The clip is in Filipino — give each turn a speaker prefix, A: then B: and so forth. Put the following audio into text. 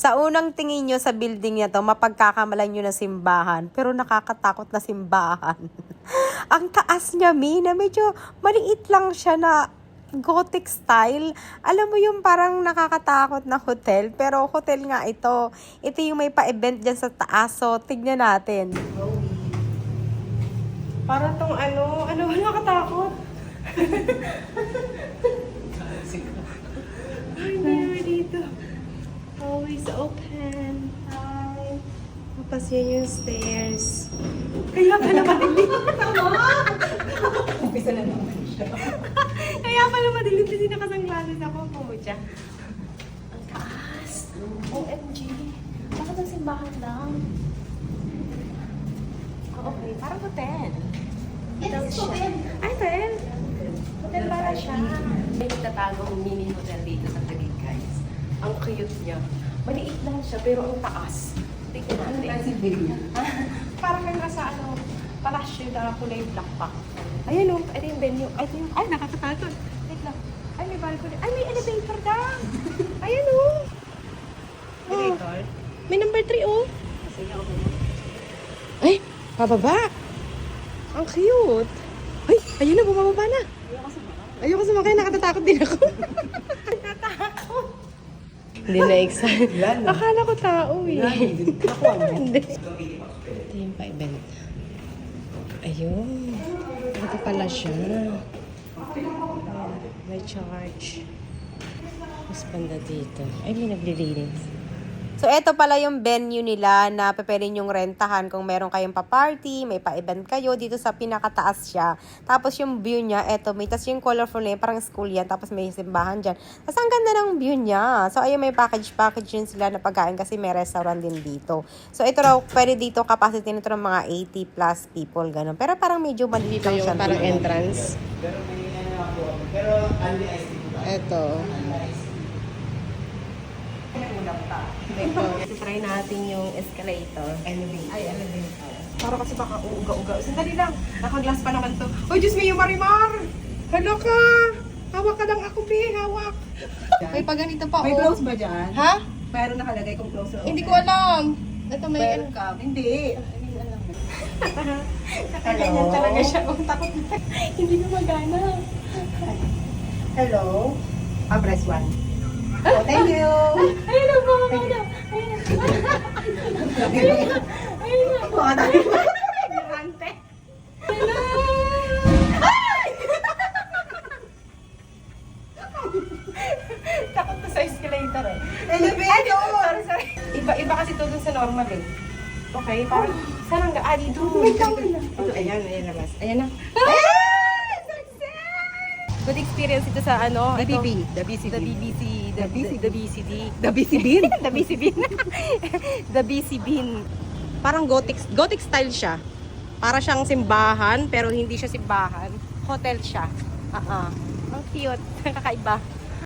A: Sa unang tingin nyo sa building niya to, mapagkakamalan nyo na simbahan. Pero nakakatakot na simbahan. Ang taas niya, na medyo maliit lang siya na Gothic style. Alam mo yung parang nakakatakot na hotel. Pero hotel nga ito. Ito yung may pa-event dyan sa taas. So, tignan natin. Parang tong nakakatakot. Ay, meron dito. Always open. Hi. Tapos yun yung stairs. Kaya pala madilim. Umpisa na naman siya. Kaya pala madilim kasi nakasanglases ako. Pucha. Ang taas. OMG. Bakit ang simbahan lang? Oh, okay. Parang hotel.
B: Yes, hotel.
A: Ay, hotel. Hotel para siya.
B: May nagtatagong mini hotel dito sa Taguig, guys. Ang cute niya. Maliit lang siya, pero ang taas. Tingnan natin.
A: Parang kang nasa palasyo na kulay black pa. Ayan o, ito yung venue. Ay, nakakatakot. Wait lang. Ay, may balcony. Ay, may elevator daw. Ayan o.
B: Elevator?
A: May number 3 o.
B: Sige ako.
A: Ay, pababa. Ang cute. Ay, ayun na, bumababa na. Ayoko sumakay, nakatatakot din ako. Nakatakot. Hindi na-excite. Akala ko tao eh. Hindi. Ito yung pa-event. Ayun. Ito pala siya. May charge. Mas banda dito. Ay, may naglilinis. So, ito pala yung venue nila na pwede nyong rentahan kung meron kayong pa-party, may pa-event kayo. Dito sa pinakataas siya. Tapos yung view niya, eto, may tas yung colorful na yun, parang school yan. Tapos may simbahan dyan. Tapos ang ganda ng view niya. So, ayun, may package yun sila na pagkain kasi may restaurant din dito. So, ito raw, pwede dito, capacity nito ng mga 80 plus people, ganun. Pero parang medyo maliit lang siya. Parang entrance.
C: Pero only ice cream.
A: Eto.
B: Ito, try natin yung escalator.
A: Elevator. Para kasi baka uuga-uga. Sandali lang. Naka-glass pa naman to. Uy, Diyos mio, Marimar! Hala ka! Hawak ka lang ako, Bi. Hawak. May paganito pa,
C: May close ba dyan?
A: Ha?
C: Mayroon nakalagay kung close or open.
A: Hindi ko alam. Ito may...
C: Welcome. Hindi.
A: Ganyan talaga siya. Takot na. Hindi na magana.
C: Hello. Press 1. Oh, thank you.
A: Ayun na, bumaba na. Ayun na. Ayun na.
C: Mga tayo.
A: Ante. Hala! Takot na sa escalator eh.
C: Elevator.
A: Sorry. Iba kasi to dun sa normal eh. Okay, parang saan ang dito? Ito, ayan, labas. Ayan na. Good experience ito sa
C: BBB.
A: The BCD. The BCD.
C: The busy bin?
A: The BC Bean. The BC Bean. Parang Gothic style siya. Para siyang simbahan, pero hindi siya simbahan. Hotel siya. Ang cute. Kakaiba.